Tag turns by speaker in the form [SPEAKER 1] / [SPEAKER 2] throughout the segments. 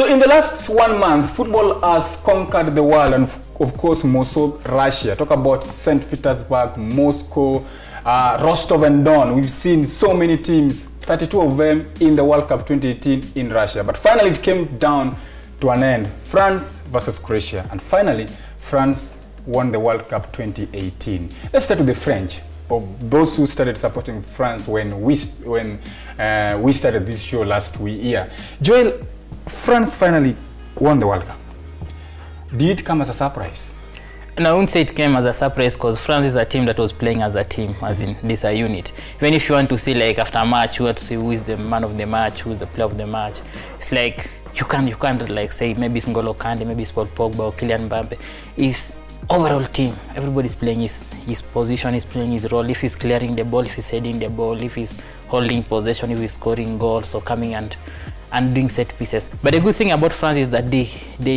[SPEAKER 1] So in the last 1 month, football has conquered the world, and of course, Moscow, Russia. Talk about St. Petersburg, Moscow, Rostov-on-Don. We've seen so many teams, 32 of them in the World Cup 2018 in Russia. But finally, it came down to an end. France versus Croatia. And finally, France won the World Cup 2018. Let's start with the French. Of those who started supporting France when we started this show last year. Joel, France finally won the World Cup. Did it come as a surprise?
[SPEAKER 2] And I wouldn't say it came as a surprise because France is a team that was playing as a team, as in this a unit. Even if you want to see like after a match, you want to see who is the man of the match, who is the player of the match. It's like you can't like say maybe it's N'Golo Kante, maybe it's Paul Pogba or Kylian Mbappe. It's overall team. Everybody's playing his position, he's playing his role. If he's clearing the ball, if he's heading the ball, if he's holding possession, if he's scoring goals or coming and doing set pieces. But the good thing about France is that they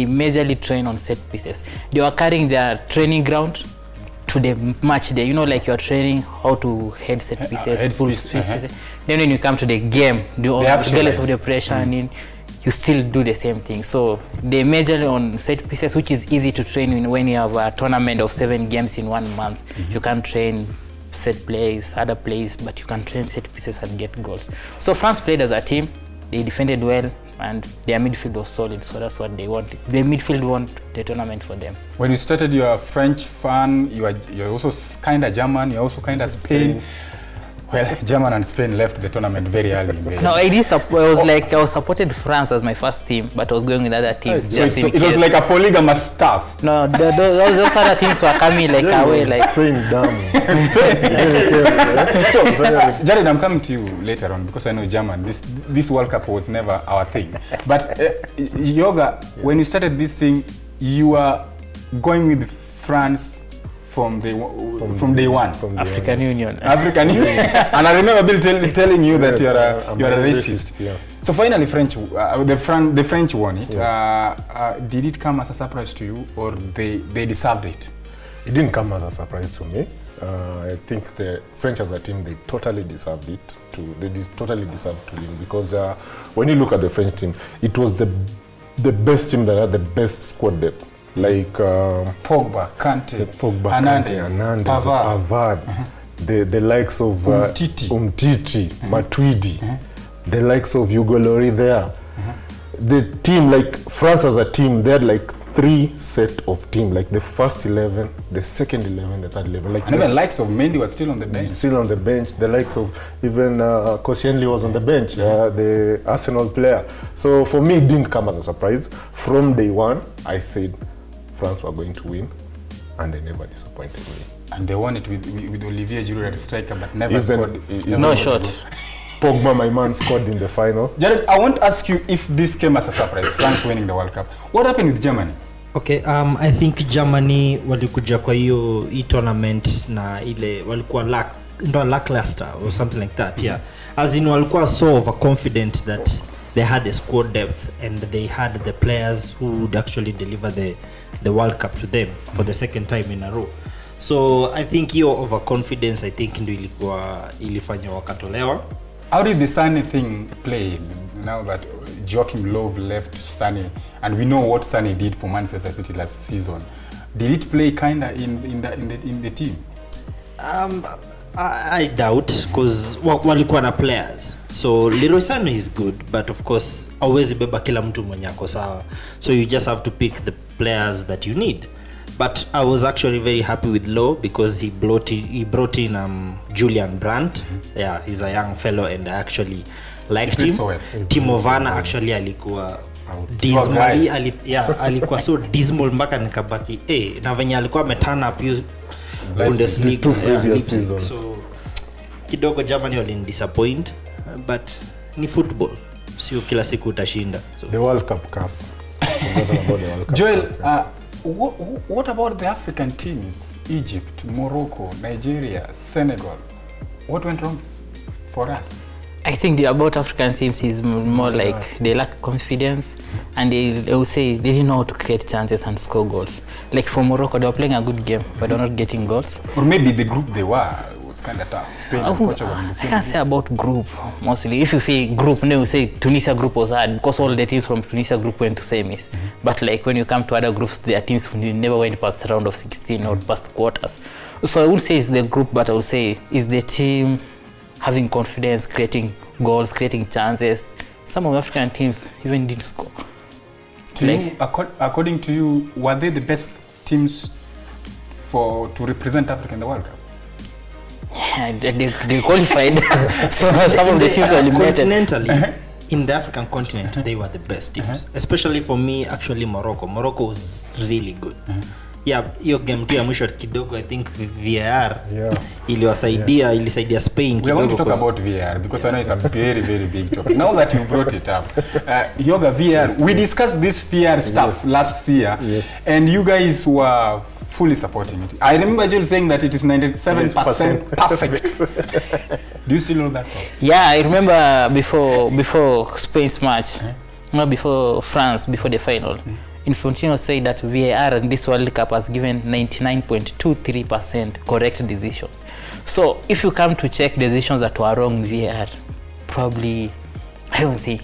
[SPEAKER 2] majorly train on set pieces. They are carrying their training ground to the match day. You know, like you're training how to head set pieces, full pieces. Then when you come to the game, regardless of the pressure, and you still do the same thing. So they majorly on set pieces, which is easy to train when you have a tournament of 7 games in 1 month. You can't train set plays, other plays, but you can train set pieces and get goals. So France played as a team. They defended well, and their midfield was solid, so that's what they wanted. The midfield won the tournament for them. When you started, you're a French fan, you're also kind of German, you're also kind of Spain. Well, German and Spain left the tournament very early. No, I was supported France as my first team, but I was going with other teams.
[SPEAKER 1] So it was like a polygamous staff.
[SPEAKER 2] No, those other teams were coming like away, like
[SPEAKER 3] Spain down.
[SPEAKER 1] So, Jared, I'm coming to you later on because I know German. This World Cup was never our thing. But Yoga, when you started this thing, you were going with France from day one. From
[SPEAKER 2] African Union.
[SPEAKER 1] African Union. And I remember Bill telling you that you're a racist.
[SPEAKER 3] Yeah.
[SPEAKER 1] So finally, the French won it.
[SPEAKER 3] Yes.
[SPEAKER 1] Did it come as a surprise to you, or they deserved it?
[SPEAKER 3] It didn't come as a surprise to me. I think the French as a team, they totally deserved it. They totally deserved to win because when you look at the French team, it was the best team that had the best squad depth. Like
[SPEAKER 1] Pogba, Kante,
[SPEAKER 3] Hernandez, Pavard, the likes of Umtiti, Matuidi, the likes of Hugo Lloris there. The team, like France as a team, they had like 3 set of team, like the first 11, the second 11, the third 11. Like
[SPEAKER 1] and even the likes of Mendy was still on the bench.
[SPEAKER 3] Still on the bench. The likes of even Koscielny was on the bench, the Arsenal player. So for me, it didn't come as a surprise. From day one, I said France were going to win, and they never disappointed me.
[SPEAKER 1] And they won it with Olivier Giroud as striker, but never scored.
[SPEAKER 2] No shot.
[SPEAKER 3] Pogba, my man, scored in the final.
[SPEAKER 1] Jared, I want to ask you if this came as a surprise, France winning the World Cup. What happened with Germany?
[SPEAKER 4] Okay, I think Germany walikuja kwa hiyo tournament na ile walikuwa lackluster or something like that. Yeah, as in walikuwa so overconfident that they had a squad depth and they had the players who would actually deliver the World Cup to them for the second time in a row. So I think hiyo overconfidence, I think ndio ilifanya wakatolewa.
[SPEAKER 1] How did the Sané thing play now that Joachim Löw left Sané, and we know what Sané did for Manchester City last season? Did it play kinda in the team?
[SPEAKER 4] I doubt, because walikuwa na players. So Leroy Sané is good, but of course always beba kila mtu mwenye ako sawa. So you just have to pick the players that you need. But I was actually very happy with Löw because he brought in Julian Brandt. Yeah, he's a young fellow and I actually liked him. So well. Timo Werner actually alikuwa dismal, alikuwa so dismal mpaka nikabaki na venye alikuwa ameturn up Bundesliga previous season. So kidogo Germany walin disappoint, but ni football, sio kila siku utashinda. So
[SPEAKER 3] the World Cup curse.
[SPEAKER 1] Joel, what about the African teams? Egypt, Morocco, Nigeria, Senegal. What went wrong for us?
[SPEAKER 2] I think about African teams is more like they lack confidence, and they will say they didn't know how to create chances and score goals. Like for Morocco, they were playing a good game, but they're not getting goals.
[SPEAKER 1] Or maybe the group they were was kind of tough. Spain and Portugal.
[SPEAKER 2] I can't say about group mostly. If you say group, no, you say Tunisia group was hard because all the teams from Tunisia group went to semis. But like when you come to other groups, there are teams who never went past the round of 16 or past quarters. So I would say it's the group, but I would say is the team having confidence, creating goals, creating chances. Some of African teams even didn't score.
[SPEAKER 1] To you, according to you, were they the best teams to represent Africa in the World Cup?
[SPEAKER 2] Yeah, they qualified. So some of the teams were eliminated.
[SPEAKER 4] Continentally, in the African continent, they were the best teams. Especially for me, actually Morocco. Morocco was really good. Yeah, hiyo game tu ya mwisho kidogo, I think VAR ilisaidia Spain kidogo.
[SPEAKER 1] We want to talk about VAR because I know it's a very, very big topic. Now that you brought it up, Yoga, VAR, we discussed this VAR stuff last year, and you guys were fully supporting it. I remember Joel saying that it is 97% perfect. Do you still know that?
[SPEAKER 2] Yeah, I remember before Spain's match, not before France, before the final. Infantino said that VAR in this World Cup has given 99.23% correct decisions. So if you come to check decisions that were wrong in VAR, probably I don't see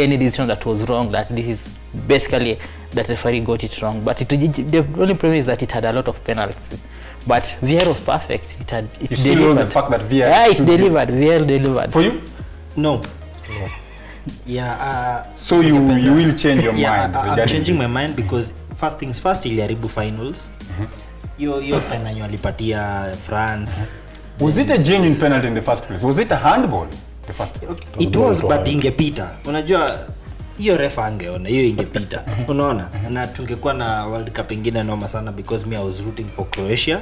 [SPEAKER 2] any decision that was wrong, that this is basically that the referee got it wrong. But the only problem is that it had a lot of penalties. But VAR was perfect. It
[SPEAKER 1] you still know the fact that VAR
[SPEAKER 2] it delivered. VAR delivered.
[SPEAKER 1] For you?
[SPEAKER 4] No. Yeah.
[SPEAKER 1] So you will change your mind?
[SPEAKER 4] I'm changing my mind because first things first, iliharibu finals. Hiyo final walipatia France.
[SPEAKER 1] Was it a genuine penalty in the first place? Was it a handball? The first place?
[SPEAKER 4] It was, but ingepita. Unajua hiyo refa angeona hiyo ingepita. Unaona? Na tungekuwa na World Cup ingine noma sana because me I was rooting for Croatia.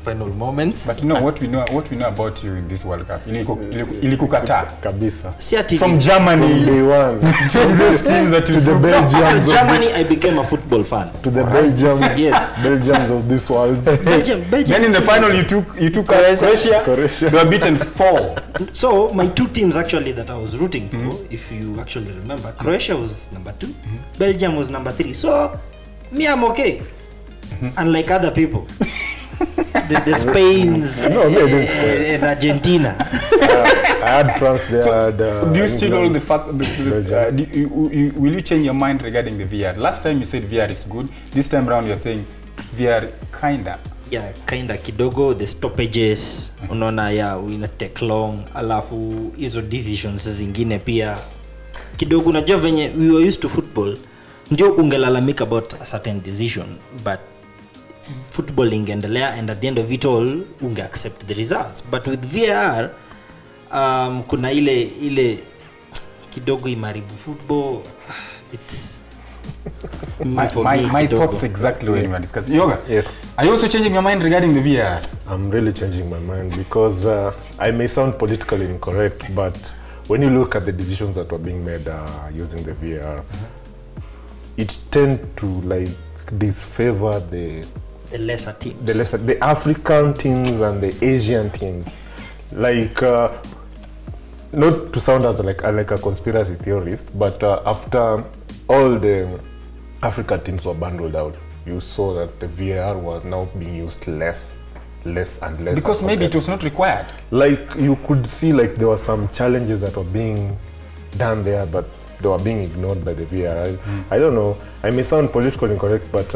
[SPEAKER 4] Final moments.
[SPEAKER 1] But you know what we know about you in this World Cup. Ilikukata
[SPEAKER 3] kabisa.
[SPEAKER 1] From Germany,
[SPEAKER 3] day one.
[SPEAKER 1] From those teams that
[SPEAKER 3] to the Belgians.
[SPEAKER 4] Germany, I became a football fan.
[SPEAKER 3] To the Belgians,
[SPEAKER 4] yes,
[SPEAKER 3] Belgians of this world.
[SPEAKER 4] Belgium.
[SPEAKER 1] Then in the final, you took Croatia. They were beaten 4.
[SPEAKER 4] So my two teams actually that I was rooting for, if you actually remember, Croatia was number 2, Belgium was number 3. So me, I'm okay. Unlike other people, the Spains and Argentina.
[SPEAKER 3] I had France there.
[SPEAKER 1] So, do you still hold the fact will you change your mind regarding the VR? Last time you said VR is good. This time around you're saying VR kinda.
[SPEAKER 4] Yeah, kinda kidogo. The stoppages, unaona will take long. Alafu hizo decisions zingine pia kidogo. Unajua venye we were used to football, ndio ungelalamika about a certain decision, but football ingeendelea, and at the end of it all accept the results. But with VAR kuna ile kidogo imaribu football. It's
[SPEAKER 1] my thoughts exactly when you were discussing. Yoga,
[SPEAKER 3] yes.
[SPEAKER 1] Are you also changing your mind regarding the VAR?
[SPEAKER 3] I'm really changing my mind because I may sound politically incorrect, but when you look at the decisions that were being made using the VAR, it tend to like disfavor the
[SPEAKER 4] lesser teams,
[SPEAKER 3] the African teams and the Asian teams. Like not to sound as like a conspiracy theorist, but after all the African teams were bundled out, you saw that the VAR was now being used less and less.
[SPEAKER 1] Because maybe it was not required.
[SPEAKER 3] Like you could see like there were some challenges that were being done there, but they were being ignored by the VAR. I don't know. I may sound politically incorrect, but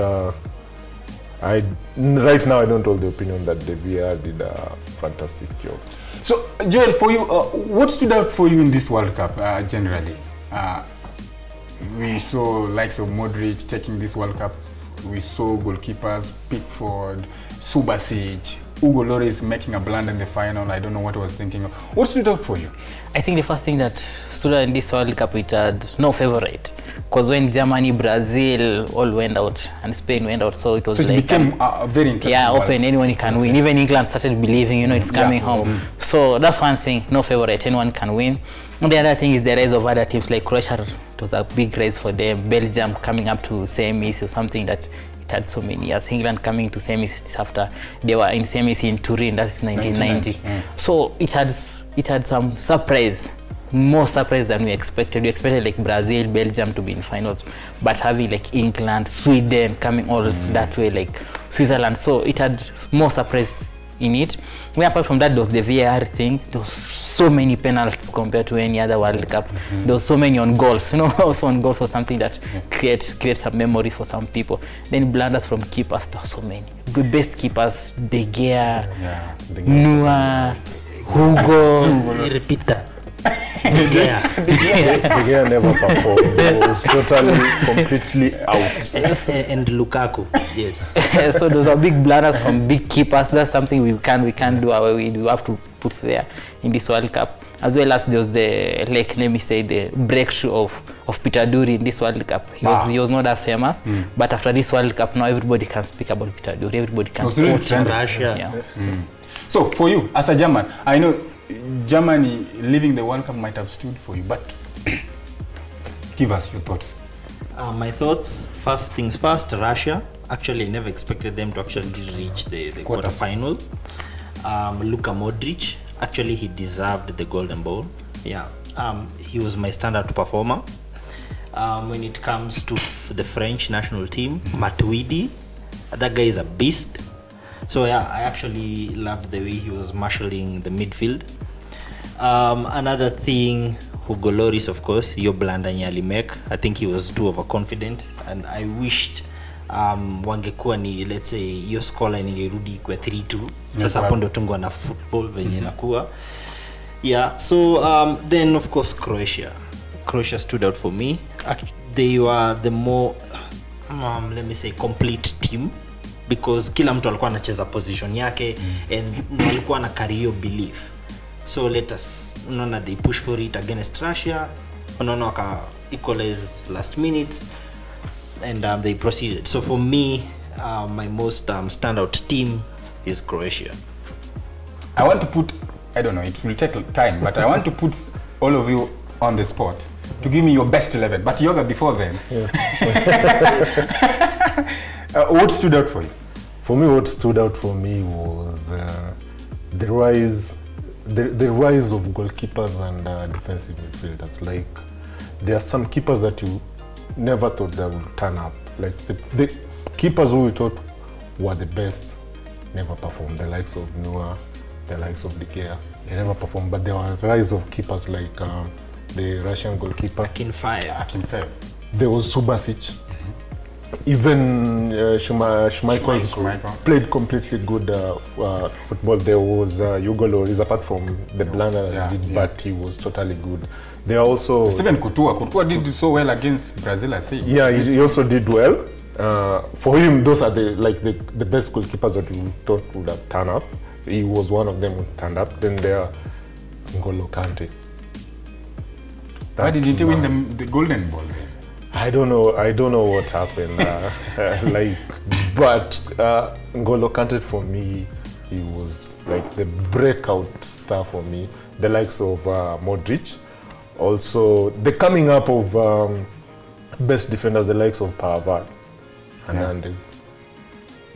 [SPEAKER 3] right now I don't hold the opinion that the VAR did a fantastic job.
[SPEAKER 1] So, Joel, for you, what stood out for you in this World Cup generally? We saw likes of Modric taking this World Cup. We saw goalkeepers, Pickford, Subasic, Hugo Lloris making a blunder in the final. I don't know what I was thinking of. What stood out for you?
[SPEAKER 2] I think the first thing that stood out in this World Cup, it had no favorite. Because when Germany, Brazil all went out and Spain went out, so it was
[SPEAKER 1] it became very interesting.
[SPEAKER 2] Yeah, open, anyone can win. Even England started believing, it's coming home. So that's one thing, no favorite, anyone can win. And the other thing is the rise of other teams like Croatia. It was a big race for them. Belgium coming up to semis or something that it had so many years. England coming to semis after they were in semis in Turin, that's 1990. So it had some surprise. More surprise than we expected. We expected like Brazil, Belgium to be in finals, but having like England, Sweden coming all that way, like Switzerland. So it had more surprise in it. Well, apart from that, there was the VAR thing. There was so many penalties compared to any other World Cup. There was so many on goals. Also on goals was something that creates some memories for some people. Then blunders from keepers. There were so many. The best keepers: De Gea, Neuer, Hugo.
[SPEAKER 4] Repeat that.
[SPEAKER 3] De Gea never performed. He was totally, completely out.
[SPEAKER 4] And Lukaku, yes.
[SPEAKER 2] So those are big blunders from big keepers. That's something we can't do our way. We have to put there in this World Cup. As well as there was the, like, let me say, the breakthrough of Peter Drury in this World Cup. He was not that famous, but after this World Cup, now everybody can speak about Peter Drury. Everybody can
[SPEAKER 1] quote him.
[SPEAKER 4] Russia.
[SPEAKER 1] So for you, as a German, I know Germany leaving the World Cup might have stood for you, but give us your thoughts.
[SPEAKER 4] My thoughts, first things first, Russia. Actually, I never expected them to actually reach the quarterfinal. Luka Modric, actually he deserved the Golden Ball. Yeah, he was my standout performer. When it comes to the French national team, Matuidi, that guy is a beast. So yeah, I actually loved the way he was marshalling the midfield. Another thing, Hugo Lloris, of course, hiyo blanda nyali make. I think he was too overconfident, and I wished wangekuwa ni, let's say, hiyo scoreline ingerudi kwa 3-2. Sasa hapo ndo tungwa na football venye nakuwa. Yeah, so then of course Croatia stood out for me. They were the more let me say complete team, because kila mtu alikuwa anacheza position yake and walikuwa na carry your belief. So let us, unaona, they push for it against Russia, unaona waka equalize last minute, and they proceeded. So for me, my most standout team is Croatia.
[SPEAKER 1] I want to put, I don't know, it will take time, but I want to put all of you on the spot to give me your best 11. But Yoga, before then, what stood out for you?
[SPEAKER 3] For me, what stood out for me was the rise of goalkeepers and defensive midfielders. Like, there are some keepers that you never thought they would turn up. Like the keepers who we thought were the best never performed. The likes of Neuer, the likes of De Gea, they never performed. But there were a rise of keepers like the Russian goalkeeper
[SPEAKER 1] Akinfeev.
[SPEAKER 3] There was Subasic. Even Schmeichel played completely good football. There was Hugo Lloris, apart from the blunder that he did, but he was totally good. There are also
[SPEAKER 1] Steven Couture did so well against Brazil, I think.
[SPEAKER 3] Yeah, he also did well. For him, those are the best goalkeepers that we thought would have turned up. He was one of them who turned up. Then there are N'Golo Kante.
[SPEAKER 1] Why didn't he win the Golden Ball then?
[SPEAKER 3] I don't know what happened. But N'Golo Kante, for me, he was like the breakout star for me. The likes of Modric, also the coming up of best defenders, the likes of Pavard, Hernandez.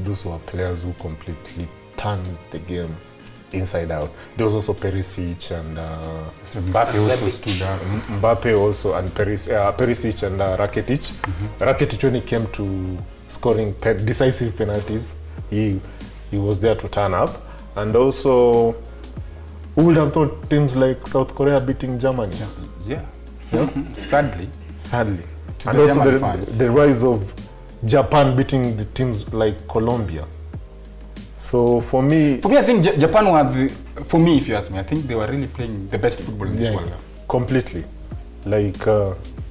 [SPEAKER 3] Those were players who completely turned the game inside out. There was also Perisic and
[SPEAKER 1] Mbappe also stood out.
[SPEAKER 3] Mbappe also, and Perisic and Rakitic. Rakitic, when it came to scoring decisive penalties, he was there to turn up. And also, who would have thought teams like South Korea beating Germany?
[SPEAKER 1] Yeah. Sadly.
[SPEAKER 3] And also the rise of Japan beating the teams like Colombia. So for me,
[SPEAKER 1] I think Japan were for me, if you ask me, I think they were really playing the best football in this World Cup.
[SPEAKER 3] Completely. Like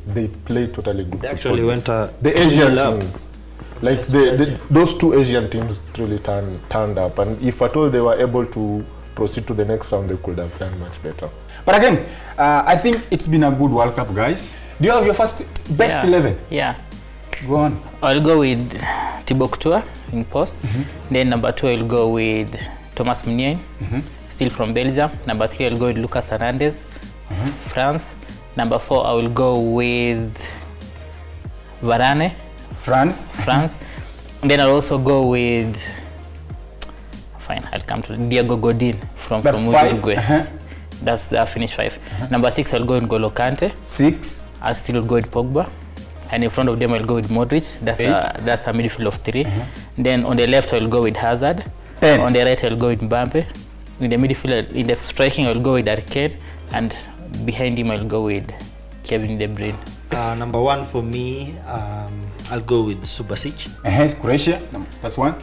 [SPEAKER 3] they played totally good.
[SPEAKER 4] They actually went
[SPEAKER 3] the Asian teams. Like those two Asian teams really turned up, and if at all they were able to proceed to the next round, they could have done much better.
[SPEAKER 1] But again, I think it's been a good World Cup, guys. Do you have your first best 11?
[SPEAKER 2] Yeah.
[SPEAKER 1] Go on.
[SPEAKER 2] I'll go with Thibaut Courtois in post. Then number 2, I'll go with Thomas Meunier, still from Belgium. Number 3, I'll go with Lucas Hernandez, France. Number 4, I will go with Varane,
[SPEAKER 1] France.
[SPEAKER 2] And then I'll also go with, I'll come to Diego Godin from Uruguay. That's the finish 5. Number 6, I'll go with N'Golo Kante.
[SPEAKER 1] 6.
[SPEAKER 2] I'll still go with Pogba. And in front of them, I'll go with Modric. That's a midfield of 3. Then on the left, I'll go with Hazard.
[SPEAKER 1] 10.
[SPEAKER 2] On the right, I'll go with Mbappe. In the midfield, in the striking, I'll go with Harry Kane, and behind him, I'll go with Kevin De Bruyne.
[SPEAKER 4] Number 1 for me, I'll go with Subasic.
[SPEAKER 1] It's Croatia. That's 1.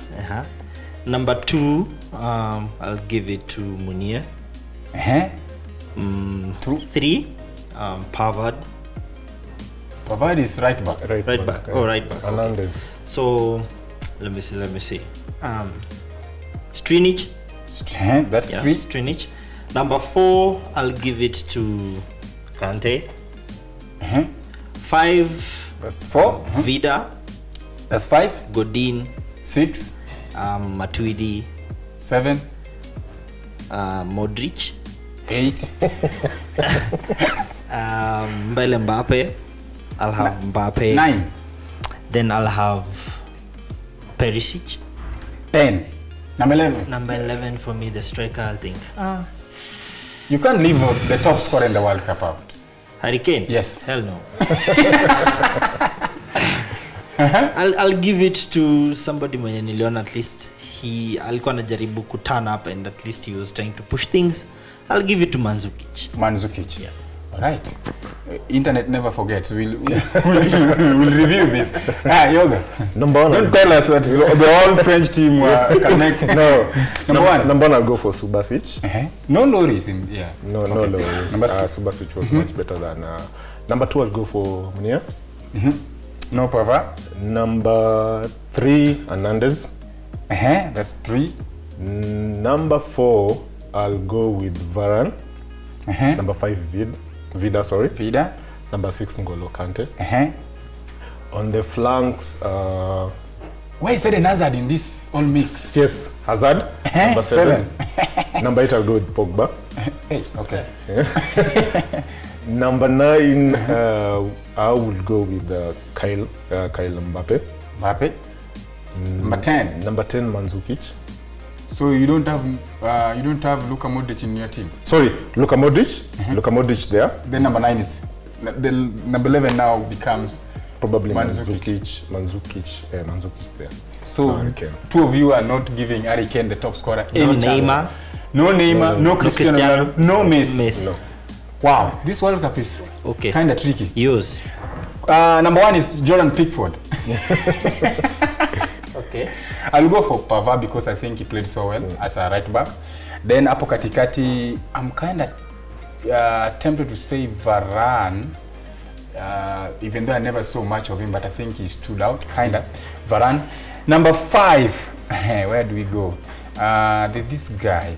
[SPEAKER 4] Number 2, I'll give it to Munir.
[SPEAKER 1] 2.
[SPEAKER 4] 3, Pavard.
[SPEAKER 1] Pavard is right back.
[SPEAKER 4] Right back. Oh, right back.
[SPEAKER 3] Hernandez.
[SPEAKER 4] So, let me see. Strinic.
[SPEAKER 1] That's
[SPEAKER 4] Yeah,
[SPEAKER 1] 3.
[SPEAKER 4] Strinic. Number 4, I'll give it to Kante. 5,
[SPEAKER 1] That's 4.
[SPEAKER 4] Vida.
[SPEAKER 1] That's 5.
[SPEAKER 4] Godin.
[SPEAKER 1] 6.
[SPEAKER 4] Matuidi.
[SPEAKER 1] 7.
[SPEAKER 4] Modric.
[SPEAKER 1] 8.
[SPEAKER 4] Mbele Mbappe. I'll have Mbappe.
[SPEAKER 1] 9.
[SPEAKER 4] Then I'll have Perisic.
[SPEAKER 1] 10. Number 11.
[SPEAKER 4] Number 11 for me, the striker, I think.
[SPEAKER 1] You can't leave the top scorer in the World Cup out.
[SPEAKER 4] Harry Kane?
[SPEAKER 1] Yes.
[SPEAKER 4] Hell no. I'll give it to somebody mwenye niliona, at least he alikuwa anajaribu ku turn up and at least he was trying to push things. I'll give it to Mandzukic.
[SPEAKER 1] Mandzukic.
[SPEAKER 4] Yeah.
[SPEAKER 1] Right. Internet never forgets. We'll review this. Yoga.
[SPEAKER 3] Number 1.
[SPEAKER 1] Don't tell us that the whole French team were connected.
[SPEAKER 3] No.
[SPEAKER 1] Number 1.
[SPEAKER 3] Number 1, I'll go for Subasic.
[SPEAKER 1] No Loris in yeah.
[SPEAKER 3] No
[SPEAKER 1] Okay.
[SPEAKER 3] Loris.
[SPEAKER 1] Number 2.
[SPEAKER 3] Subasic was much better than. Number 2, I'll go for Munir.
[SPEAKER 1] No Pavard.
[SPEAKER 3] Number 3, Hernandez.
[SPEAKER 1] That's 3.
[SPEAKER 3] Number 4, I'll go with Varane. Number 5, Vida, sorry.
[SPEAKER 1] Vida.
[SPEAKER 3] Number 6, N'Golo Kante. On the flanks,
[SPEAKER 1] why is Eden Hazard in this all mix?
[SPEAKER 3] yes, Hazard. Number 7. Number 8, I'll go with Pogba.
[SPEAKER 1] Hey, okay.
[SPEAKER 3] Number 9, I will go with Kyle Mbappe.
[SPEAKER 1] Mbappe. Number 10.
[SPEAKER 3] Number 10, Mandzukic.
[SPEAKER 1] So you don't have Luka Modric in your team.
[SPEAKER 3] Sorry, Luka Modric. Luka Modric there.
[SPEAKER 1] Then number 9 is the number 11 now becomes
[SPEAKER 3] Probably
[SPEAKER 1] Mandzukic.
[SPEAKER 3] Mandzukic there.
[SPEAKER 1] So
[SPEAKER 3] Harry Kane.
[SPEAKER 1] 2 of you are not giving Harry Kane the top scorer.
[SPEAKER 4] No
[SPEAKER 1] any chance.
[SPEAKER 4] Neymar.
[SPEAKER 1] No Neymar. No Cristiano Ronaldo. No Messi.
[SPEAKER 3] No.
[SPEAKER 1] Wow, this World Cup is
[SPEAKER 4] Okay.
[SPEAKER 1] kind of tricky.
[SPEAKER 4] Yours.
[SPEAKER 1] Number 1 is Jordan Pickford.
[SPEAKER 4] Okay.
[SPEAKER 1] I'll go for Pavard because I think he played so well as a right back. Then hapo katikati, I'm kind of tempted to say Varane, even though I never saw much of him, but I think he stood out, kind of. Varane. Number 5, where do we go? This guy,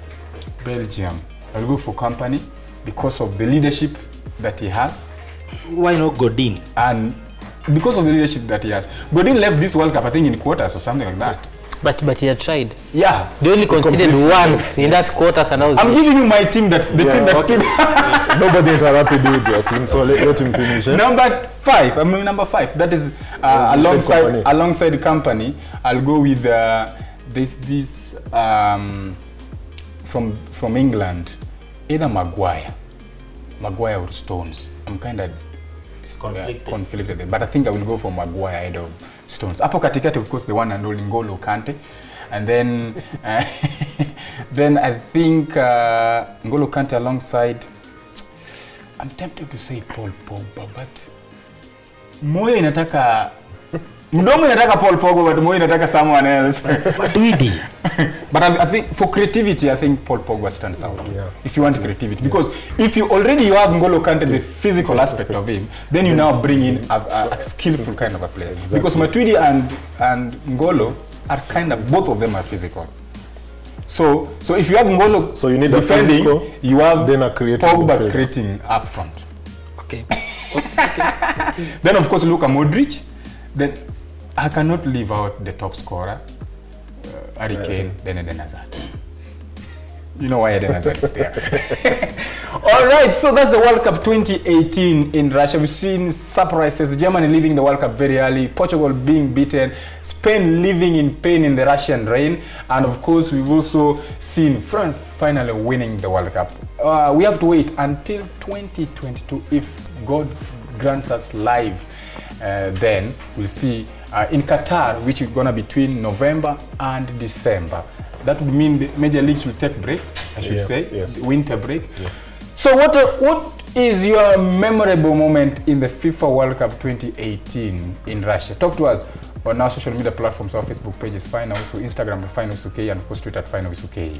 [SPEAKER 1] Belgium. I'll go for Company because of the leadership that he has.
[SPEAKER 4] Why not Godin?
[SPEAKER 1] And because of the leadership that he has. Godin left this World Cup, I think, in quarters or something like that.
[SPEAKER 2] But he had tried.
[SPEAKER 1] Yeah.
[SPEAKER 2] They only conceded once in that quarters, and I was.
[SPEAKER 1] I'm giving you my team, that's the team that stood.
[SPEAKER 3] Nobody interrupted you with your team, so let him finish.
[SPEAKER 1] Number 5, number 5. That is alongside Company. I'll go with this from England, either Maguire or Stones. I'm kind of conflicted, but I think I will go for Maguire ahead of Stones. Hapo katikati, of course, the one and only N'Golo Kante, and then then I think N'Golo Kante alongside. I'm tempted to say Paul Pogba, but moyo inataka mdomo inataka Paul Pogba, but moyo inataka someone else.
[SPEAKER 4] What do we do?
[SPEAKER 1] But I think for creativity, I think Paul Pogba stands out.
[SPEAKER 3] Yeah.
[SPEAKER 1] If you want creativity, because if you already have N'Golo Kante, the physical aspect of him, then you now bring in a skillful kind of a player.
[SPEAKER 3] Exactly.
[SPEAKER 1] Because Matuidi and N'Golo are kind of, both of them are physical. So if you have N'Golo
[SPEAKER 3] So you need
[SPEAKER 1] defending,
[SPEAKER 3] a physical,
[SPEAKER 1] you have
[SPEAKER 3] then a creative
[SPEAKER 1] Pogba
[SPEAKER 3] midfielder.
[SPEAKER 1] creating up front.
[SPEAKER 4] Okay.
[SPEAKER 1] Then of course Luka Modric. Then I cannot leave out the top scorer, Harry Kane, then Eden Hazard. You know why Eden Hazard is there. All right, so that's the World Cup 2018 in Russia. We've seen surprises. Germany leaving the World Cup very early, Portugal being beaten, Spain living in pain in the Russian rain, and of course we've also seen France finally winning the World Cup. We have to wait until 2022 if God grants us life then we'll see in Qatar, which is gonna be between November and December. That would mean the major leagues will take break, I should say,
[SPEAKER 3] yes.
[SPEAKER 1] winter break. Yeah. So what is your memorable moment in the FIFA World Cup 2018 in Russia? Talk to us on our social media platforms. Our Facebook page is Fine House, Instagram Fine House UK, and of course Twitter at Fine House UK.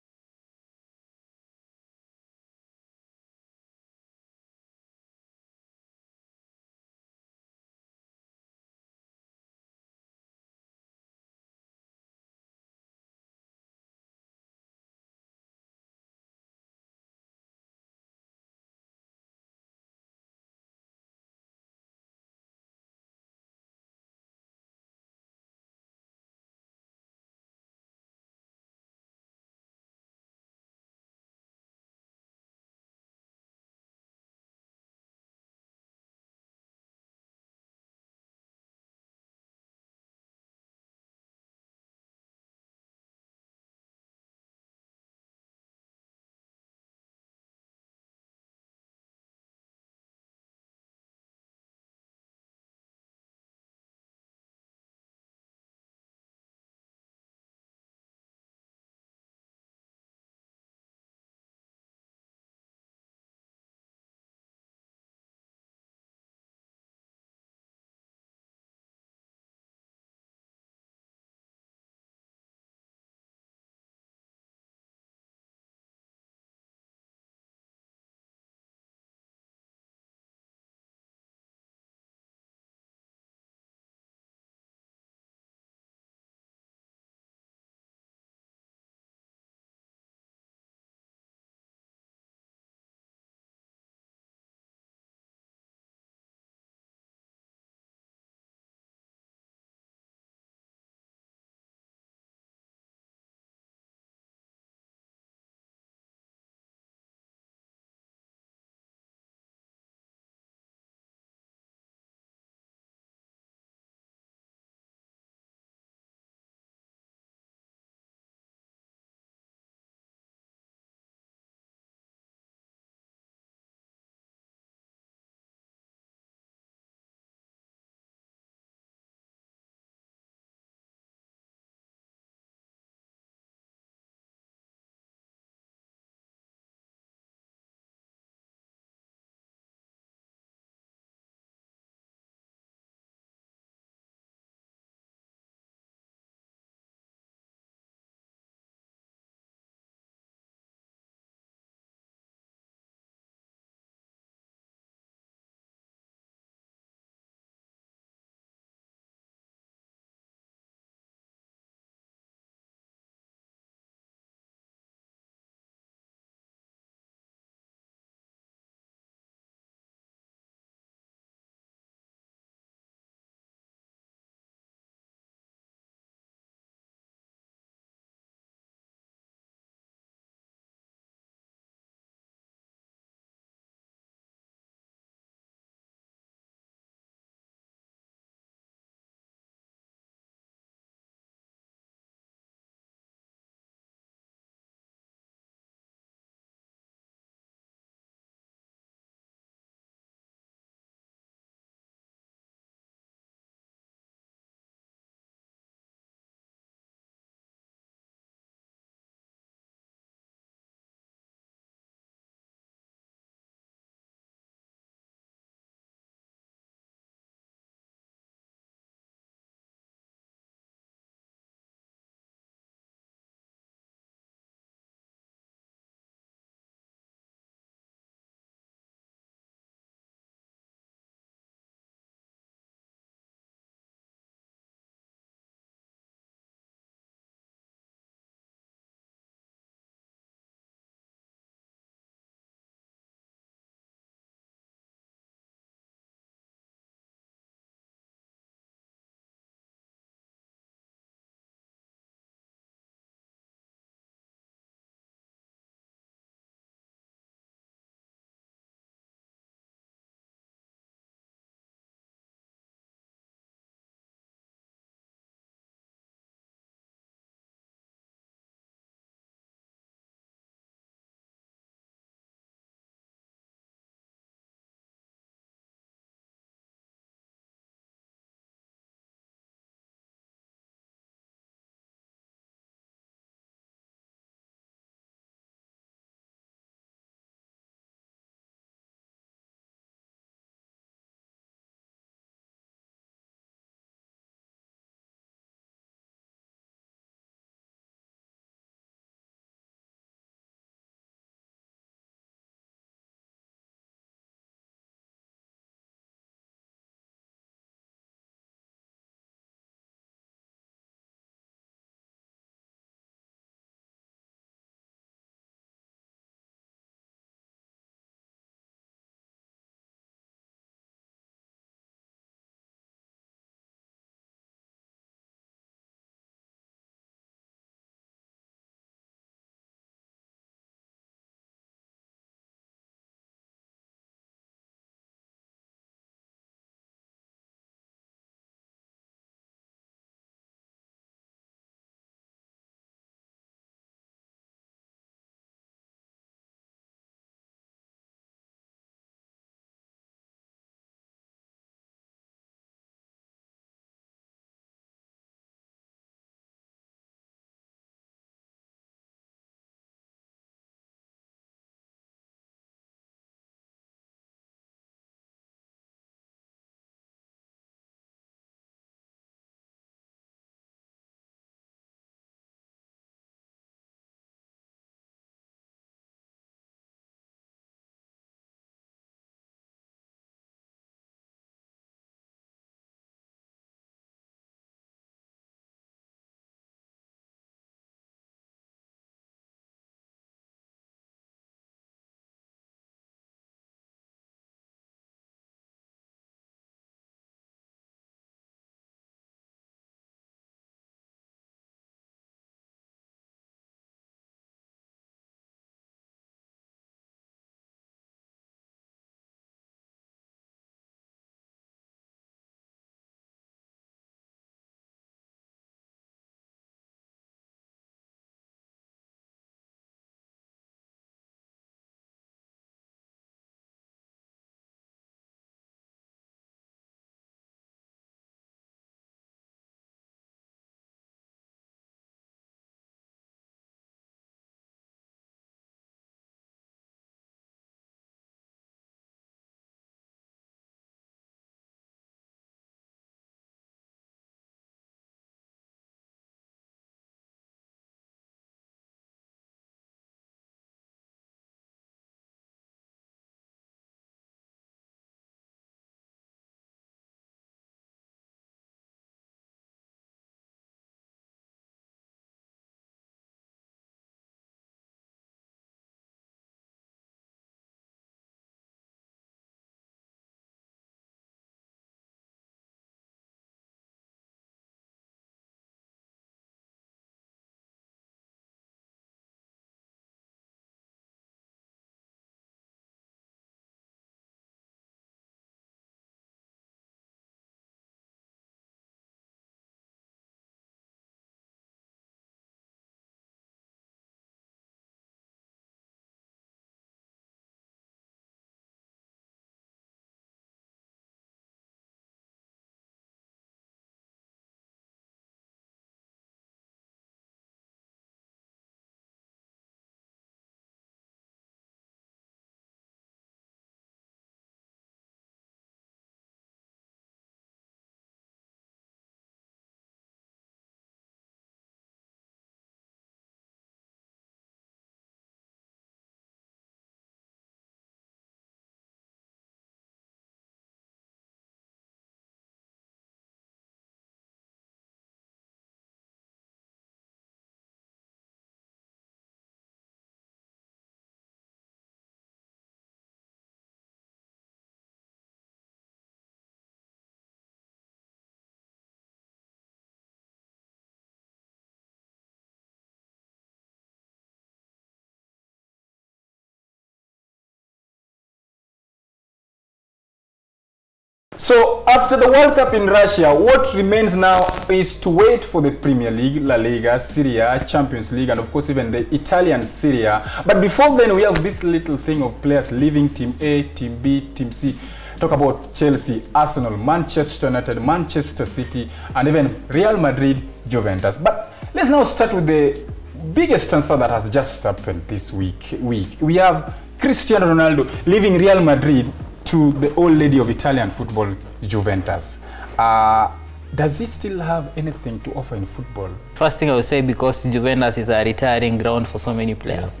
[SPEAKER 1] So after the World Cup in Russia, what remains now is to wait for the Premier League, La Liga, Serie A, Champions League, and of course even the Italian Serie A. But before then, we have this little thing of players leaving Team A, Team B, Team C. Talk about Chelsea, Arsenal, Manchester United, Manchester City, and even Real Madrid, Juventus. But let's now start with the biggest transfer that has just happened this week. We have Cristiano Ronaldo leaving Real Madrid to the old lady of Italian football, Juventus. Does he still have anything to offer in football?
[SPEAKER 2] First thing I would say, because Juventus is a retiring ground for so many players.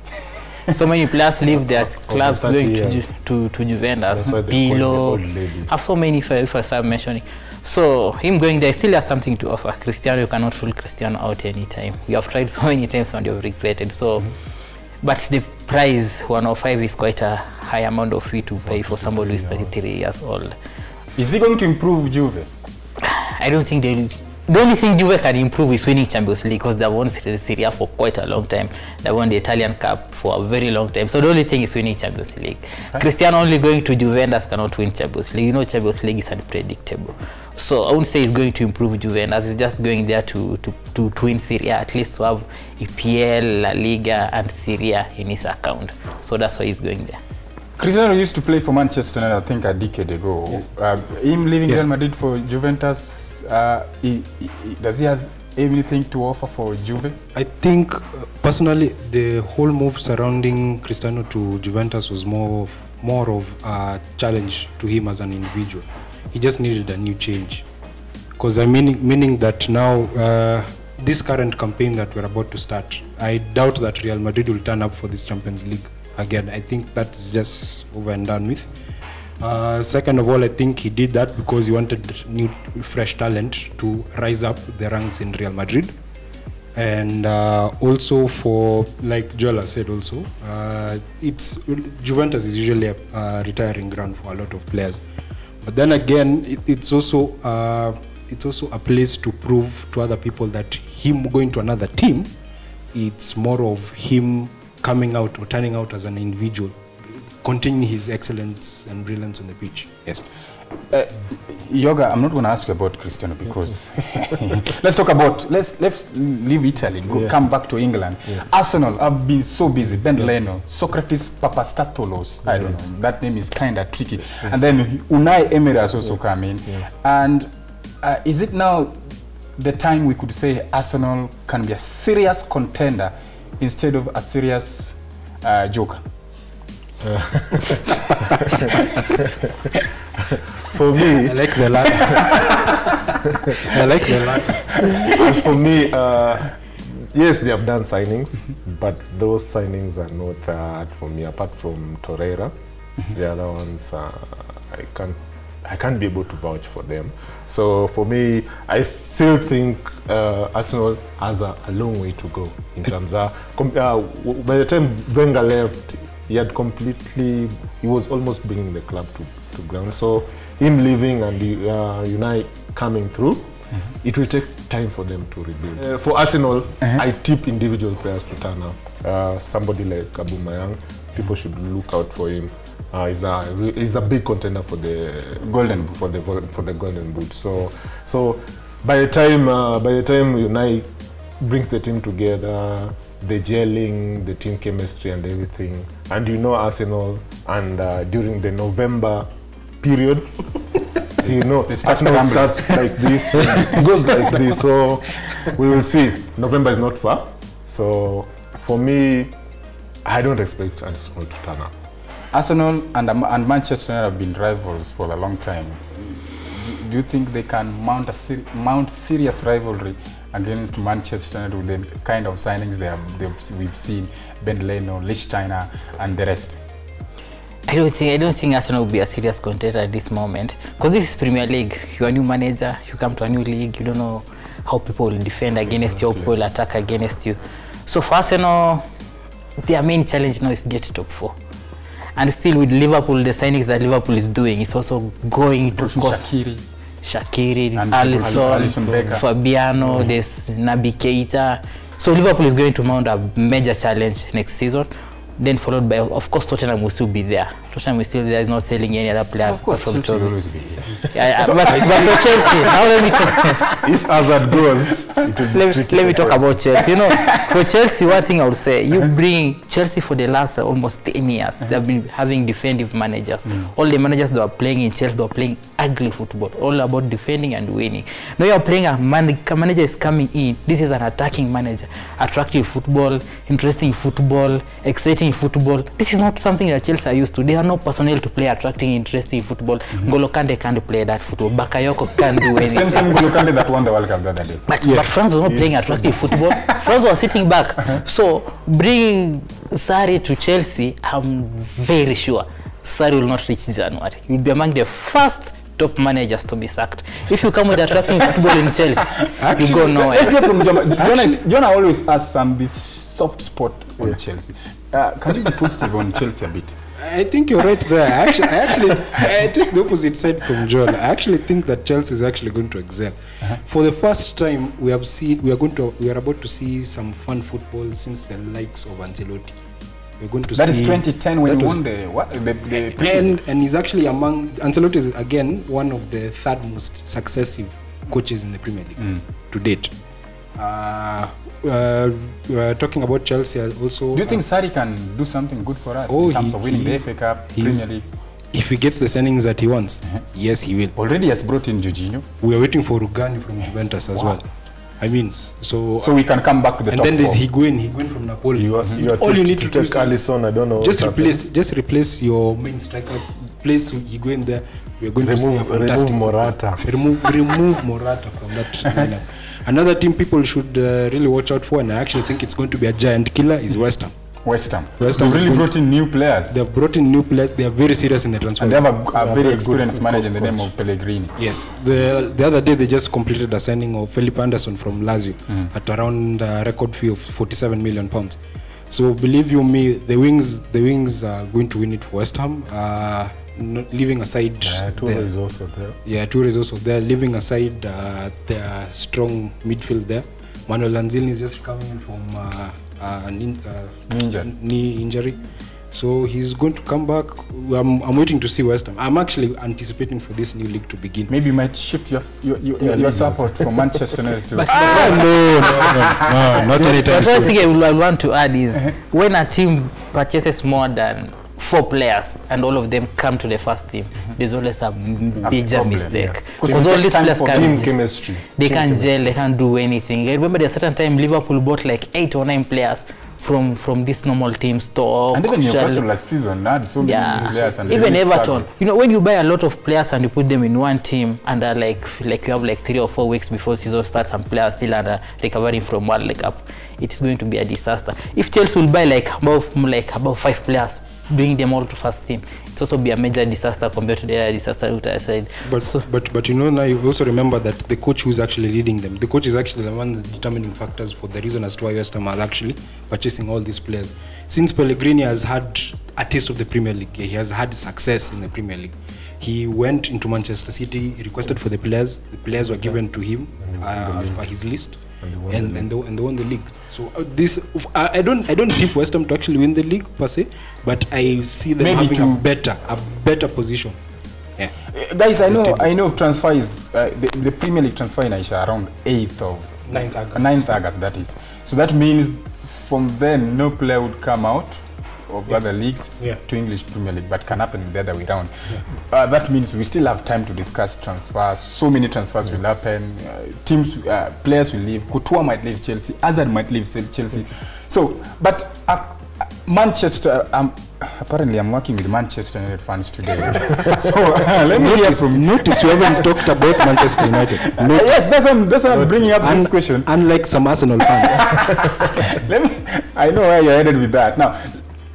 [SPEAKER 2] So many players leave their clubs going to Juventus. Pirlo, have so many if I start mentioning. So him going there still has something to offer. Cristiano, you cannot rule Cristiano out anytime. We have tried so many times and you've regretted. So, but the price 105 is quite a high amount of fee to pay for somebody who is 33 years old.
[SPEAKER 1] Is he going to improve Juve?
[SPEAKER 2] I don't think the only thing Juve can improve is winning Champions League, because they've won Serie A for quite a long time. They won the Italian Cup for a very long time. So the only thing is winning Champions League. Right. Cristiano only going to Juventus cannot win Champions League. You know, Champions League is unpredictable. So I wouldn't say he's going to improve Juventus. He's just going there to win Serie A, at least to have EPL, La Liga, and Serie A in his account. So that's why he's going there.
[SPEAKER 1] Cristiano used to play for Manchester United, I think, a decade ago. Yes. Him leaving Real Madrid for Juventus, does he have anything to offer for Juve?
[SPEAKER 5] I think, personally, the whole move surrounding Cristiano to Juventus was more of a challenge to him as an individual. He just needed a new change. Because meaning that now, this current campaign that we're about to start, I doubt that Real Madrid will turn up for this Champions League again. I think that's just over and done with. Second of all, I think he did that because he wanted new, fresh talent to rise up the ranks in Real Madrid. And also for, like Jola said also, Juventus is usually a retiring ground for a lot of players. But then again, it's also a place to prove to other people that him going to another team, it's more of him coming out or turning out as an individual, continuing his excellence and brilliance on the pitch. Yes.
[SPEAKER 1] Yoga, I'm not going to ask you about Cristiano because let's talk about, let's leave Italy, come back to England. Arsenal have been so busy. Ben Leno, Socrates Papastatholos, I don't know, that name is kind of tricky. And then Unai Emery has also come in. And is it now the time we could say Arsenal can be a serious contender instead of a serious joker?
[SPEAKER 3] For me,
[SPEAKER 5] I like the latter. I like the latter.
[SPEAKER 3] As for me, yes, they have done signings, but those signings are not for me. Apart from Torreira, the other ones, I can't be able to vouch for them. So for me, I still think Arsenal has a long way to go in terms of by the time Wenger left, he was almost bringing the club to ground. So him leaving and Unai coming through, it will take time for them to rebuild. For Arsenal, I tip individual players to turn up. Somebody like Aubameyang, people should look out for him. He's a big contender for the golden boot. So by the time Unai brings the team together, the gelling, the team chemistry and everything, and you know Arsenal, and during the November period, so you know Arsenal starts like this, goes like this. So we will see. November is not far. So for me, I don't expect Arsenal to turn up.
[SPEAKER 1] Arsenal and Manchester United have been rivals for a long time. Do you think they can mount serious rivalry against Manchester United with the kind of signings we've seen, Ben Leno, Lichtsteiner, and the rest?
[SPEAKER 2] I don't think Arsenal will be a serious contender at this moment, because this is Premier League. You're a new manager, you come to a new league, you don't know how people will defend against you, how people will attack against you. So for Arsenal, their main challenge now is to get to top 4. And still with Liverpool, the signings that Liverpool is doing, it's also going to cost Shaqiri, Alisson, Fabiano, there's Naby Keita. So Liverpool is going to mount a major challenge next season. then followed by, of course, Tottenham will still be there. Tottenham is still there, is not selling any other player.
[SPEAKER 1] Of course, Chelsea will always be here.
[SPEAKER 2] Yeah, but for Chelsea, now let me talk.
[SPEAKER 3] If Hazard goes, it will be tricky.
[SPEAKER 2] Let me talk about Chelsea. You know, for Chelsea, one thing I would say, you bring Chelsea for the last almost 10 years. They've been having defensive managers. All the managers that are playing in Chelsea, they are playing ugly football, all about defending and winning. Now you are playing a manager is coming in. This is an attacking manager, attractive football, interesting football, exciting football. This is not something that Chelsea are used to. They are no personnel to play attracting, interesting football. N'Golo Kante can't play that football. Bakayoko can't do anything.
[SPEAKER 1] Same N'Golo Kante that won the World Cup the other day.
[SPEAKER 2] But France was not playing attractive football. France was sitting back. So bringing Sarri to Chelsea, I'm very sure Sarri will not reach January. He will be among the first top managers to be sacked. If you come with attracting football in Chelsea, you go nowhere.
[SPEAKER 1] Let's hear from Jonah always asks this soft spot on Chelsea. Can you be positive on Chelsea a bit?
[SPEAKER 5] I think you're right there. I take the opposite side from John. I actually think that Chelsea is actually going to excel. For the first time, we are about to see some fun football since the likes of Ancelotti. We're going to
[SPEAKER 1] that
[SPEAKER 5] see.
[SPEAKER 1] Is 2010 when he won the
[SPEAKER 5] and he's actually among Ancelotti is again one of the third most successive coaches in the Premier League to date. We're talking about Chelsea also.
[SPEAKER 1] Do you think Sarri can do something good for us in terms of winning the FA Cup, Premier League?
[SPEAKER 5] If he gets the signings that he wants, yes, he will.
[SPEAKER 1] Already has brought in Jorginho.
[SPEAKER 5] We are waiting for Rugani from Juventus as well. I mean, so
[SPEAKER 1] we can come back to the top four.
[SPEAKER 5] And then there's Higuain from Napoli.
[SPEAKER 3] All you need to take Alisson, I don't know.
[SPEAKER 5] Just replace your main striker. Place Higuain there. We're going to see a fantastic
[SPEAKER 3] Morata.
[SPEAKER 5] Remove Morata from that lineup. Another team people should really watch out for, and I actually think it's going to be a giant killer, is West Ham.
[SPEAKER 1] West Ham really brought in new players.
[SPEAKER 5] They've brought in new players. They are very serious in the transfer.
[SPEAKER 1] And they have a very experienced manager in the name of Pellegrini.
[SPEAKER 5] Yes. The other day they just completed a signing of Felipe Anderson from Lazio at around a record fee of £47 million. So believe you me, the wings are going to win it for West Ham. Leaving aside
[SPEAKER 3] Toure is also there.
[SPEAKER 5] Yeah, Toure is also there. Leaving aside their strong midfield there. Manuel Lanzini is just coming in from knee injury, so he's going to come back. I'm waiting to see West Ham. I'm actually anticipating for this new league to begin.
[SPEAKER 1] Maybe you might shift your support from Manchester United to.
[SPEAKER 5] No, not anytime soon.
[SPEAKER 2] One thing I want to add is when a team purchases more than 4 players and all of them come to the first team, there's always a major mistake. Because all these players
[SPEAKER 3] team chemistry.
[SPEAKER 2] They can't gel, they can't do anything. I remember there's a certain time Liverpool bought like 8 or 9 players from these normal teams. Stoke,
[SPEAKER 1] and even Newcastle last season had so many players. And
[SPEAKER 2] even Everton. You know, when you buy a lot of players and you put them in one team and like you have like 3 or 4 weeks before season starts and players still are recovering from World Cup, it's going to be a disaster. If Chelsea will buy like about 5 players, bring them all to first team, it's also be a major disaster compared to the other disaster which I said.
[SPEAKER 5] But you know, now you also remember that the coach who's actually leading them, the coach is actually the one determining factors for the reason as to why West Ham are actually purchasing all these players. Since Pellegrini has had a taste of the Premier League, he has had success in the Premier League. He went into Manchester City, he requested for the players were given to him as per his list. And they won the league. So I don't tip West Ham to actually win the league per se, but I see them maybe having a better position. Yeah.
[SPEAKER 1] Guys, I know transfer is the Premier League transfer in Aisha around 9th August. That is. So that means from then no player would come out of other leagues to English Premier League, but can happen the other way around. That means we still have time to discuss transfers. So many transfers will happen. Teams, players will leave. Couture might leave Chelsea. Hazard might leave Chelsea. So, but Manchester. Apparently, I'm working with Manchester United fans today. So let me hear from.
[SPEAKER 5] Notice we haven't talked about Manchester United.
[SPEAKER 1] Yes, that's why I'm bringing up this question.
[SPEAKER 5] Unlike some Arsenal fans.
[SPEAKER 1] I know where you're headed with that now.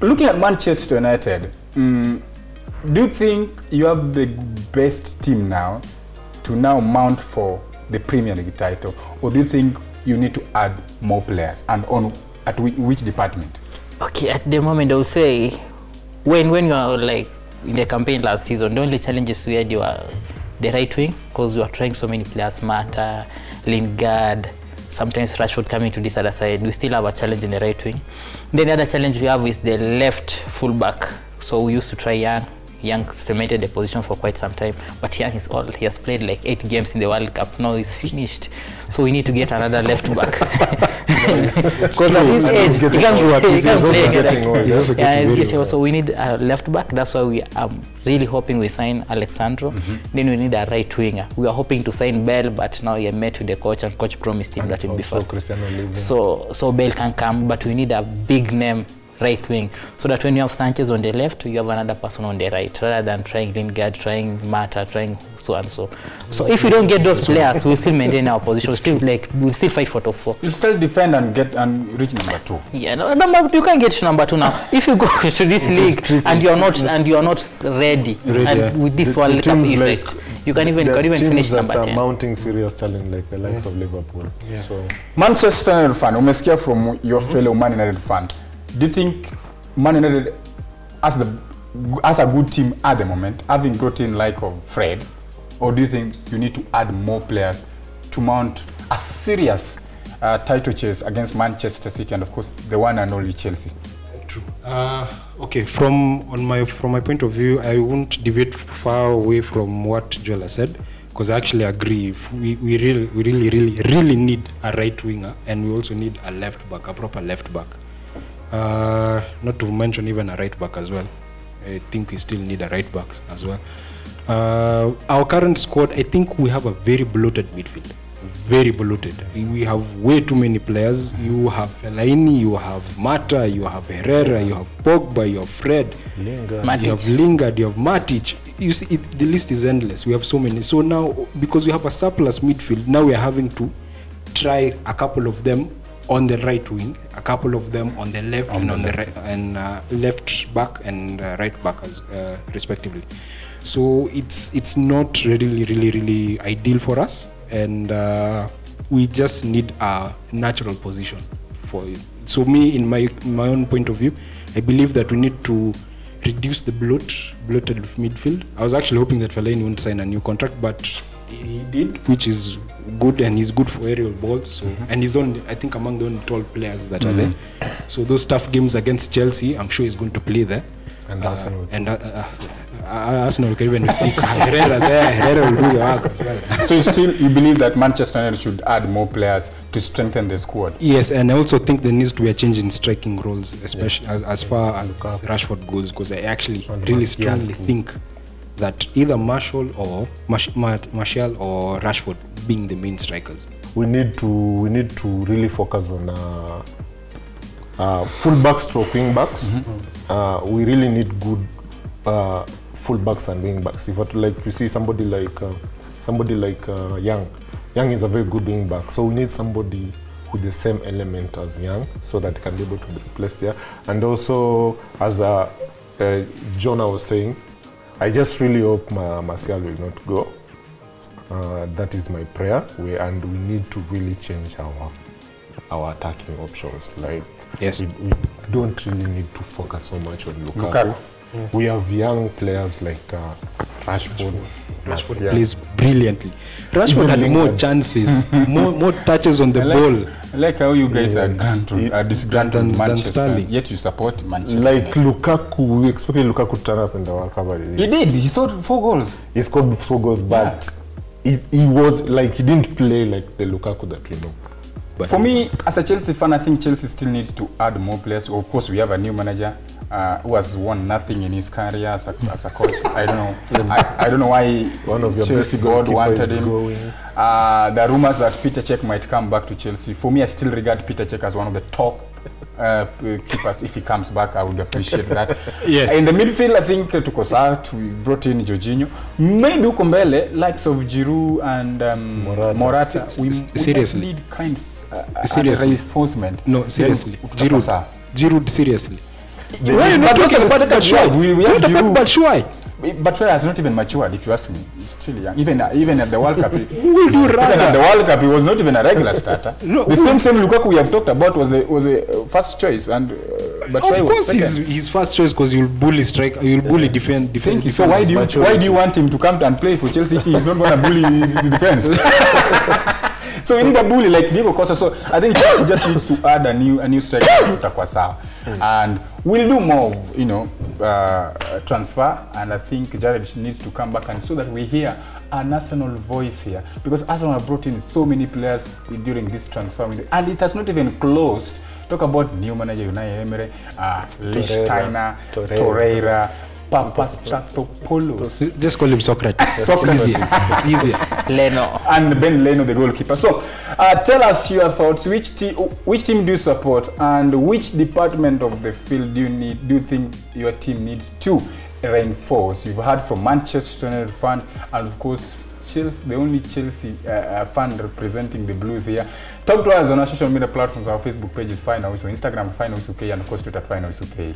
[SPEAKER 1] Looking at Manchester United, do you think you have the best team now to now mount for the Premier League title, or do you think you need to add more players, and at which department? Okay,
[SPEAKER 2] at the moment I would say when you are like in the campaign last season, the only challenges we had were the right wing, because we were trying so many players, Mata, Lingard. sometimes Rashford coming to this other side. We still have a challenge in the right wing. Then the other challenge we have is the left fullback. So we used to try Young cemented the position for quite some time, but Young is old. He has played like 8 games in the World Cup. Now he's finished. So we need to get another left back. Because at his age, he can't play again. So we need a left back. That's why we are really hoping we sign Alexandro. Then we need a right winger. We are hoping to sign Bell, but now he met with the coach, and coach promised him that it will be fast. So Bell can come, but we need a big name right wing, so that when you have Sanchez on the left, you have another person on the right, rather than trying Lingard, trying Mata, trying so and so. So if we don't get those players, we'll still maintain our position. We'll still fight for top 4.
[SPEAKER 1] You'll still defend and reach number 2.
[SPEAKER 2] Yeah, no, you can't get to number 2 now. If you go to this league and you're not ready, and with this World Cup effect, you can even finish number 10.
[SPEAKER 3] Mounting serious challenge like the likes of Liverpool.
[SPEAKER 1] Yeah. So Manchester United fan, umesikia from your fellow Man United fan. Do you think Man United, as a good team at the moment, having brought in like of Fred, or do you think you need to add more players to mount a serious title chase against Manchester City and of course the one and only Chelsea?
[SPEAKER 5] True. Okay, from my point of view, I won't deviate far away from what Joel has said, because I actually agree. We really need a right winger, and we also need a left back, a proper left back. Not to mention even a right back as well. I think we still need a right back as well. Our current squad, I think we have a very bloated midfield. Very bloated. We have way too many players. You have Fellaini, you have Mata, you have Herrera, you have Pogba, you have Fred, you have Lingard, you have Matic. You see, the list is endless. We have so many. So now, because we have a surplus midfield, now we are having to try a couple of them on the right wing, a couple of them on the left and on the right, and left back and right back as respectively. So it's not really ideal for us, and we just need a natural position for it. So me, in my own point of view, I believe that we need to reduce the bloated midfield. I was actually hoping that Fellaini wouldn't sign a new contract, but he did, which is good, and he's good for aerial balls. So and he's I think among the only tall players that are there. So those tough games against Chelsea, I'm sure he's going to play there.
[SPEAKER 3] And Arsenal.
[SPEAKER 5] Arsenal can even see Herrera there. Herrera will do the work as well.
[SPEAKER 1] So you believe that Manchester United should add more players to strengthen the squad?
[SPEAKER 5] Yes, and I also think there needs to be a change in striking roles, especially as far as Rashford goes, because I actually really strongly think that either Martial or Martial or Rashford being the main strikers.
[SPEAKER 3] We need to really focus on full-backs stroke wing-backs. We really need good full-backs and wing-backs. If you see somebody like Young. Young is a very good wing-back, so we need somebody with the same element as Young, so that he can be able to be placed there. And also, as Jonah was saying, I just really hope Martial will not go. That is my prayer. We need to really change our attacking options. Like,
[SPEAKER 5] yes,
[SPEAKER 3] we don't really need to focus so much on Lukaku. We have young players like Rashford.
[SPEAKER 5] Rashford plays brilliantly. Rashford had more chances, more touches on the ball.
[SPEAKER 1] I like how you guys are disgruntled Manchester, yet you support Manchester.
[SPEAKER 3] Like Lukaku, we expected Lukaku to turn up in the World Cup.
[SPEAKER 1] He did. He scored 4 goals.
[SPEAKER 3] He scored 4 goals, but he was like, he didn't play like the Lukaku that we know.
[SPEAKER 1] But for me, as a Chelsea fan, I think Chelsea still needs to add more players. Of course, we have a new manager who has won nothing in his career as a coach. I don't know. I don't know why
[SPEAKER 3] one of your
[SPEAKER 1] Chelsea board wanted him. There are rumors that Peter Cech might come back to Chelsea. For me, I still regard Peter Cech as one of the top keepers. If he comes back, I would appreciate that.
[SPEAKER 5] Yes.
[SPEAKER 1] In the midfield, I think to Kossat, we brought in Jorginho. Maybe Ukombele, likes of Giroud and Morata. We
[SPEAKER 5] seriously
[SPEAKER 1] need
[SPEAKER 5] seriously
[SPEAKER 1] reinforcement.
[SPEAKER 5] No, seriously. Giroud, seriously.
[SPEAKER 1] Why are you not talking about Batshuayi? We have Giroud.
[SPEAKER 5] Batshuayi.
[SPEAKER 1] Batshuayi has not even matured, if you ask me. He's still young. Even at the World Cup,
[SPEAKER 5] even at
[SPEAKER 1] the World Cup, he was not even a regular starter. The same Lukaku we have talked about was a first choice, and Batshuayi was second.
[SPEAKER 5] Of course, he's first choice because you'll bully strike, you'll bully defend.
[SPEAKER 1] So why do you want him to come and play for Chelsea if he's not going to bully the defense? So we need a bully like Diego Costa. So I think he just needs to add a new striker itakuwa sawa. And we'll do more of, you know, transfer, and I think Jared needs to come back, and so that we hear a national voice here, because Arsenal have brought in so many players during this transfer window, and it has not even closed. Talk about new manager Unai Emery, Lichtsteiner, Torreira, Papastatopoulos.
[SPEAKER 5] Just call him Socrates.
[SPEAKER 1] Socrates.
[SPEAKER 5] It's easier.
[SPEAKER 2] Leno.
[SPEAKER 1] And Ben Leno, the goalkeeper. So, tell us your thoughts. Which team do you support, and which department of the field do you think your team needs to reinforce? You've heard from Manchester United fans, and of course Chelsea, the only Chelsea fan representing the Blues here. Talk to us on our social media platforms. Our Facebook page is Finals, so Instagram Finals UK, and of course Twitter Finals UK.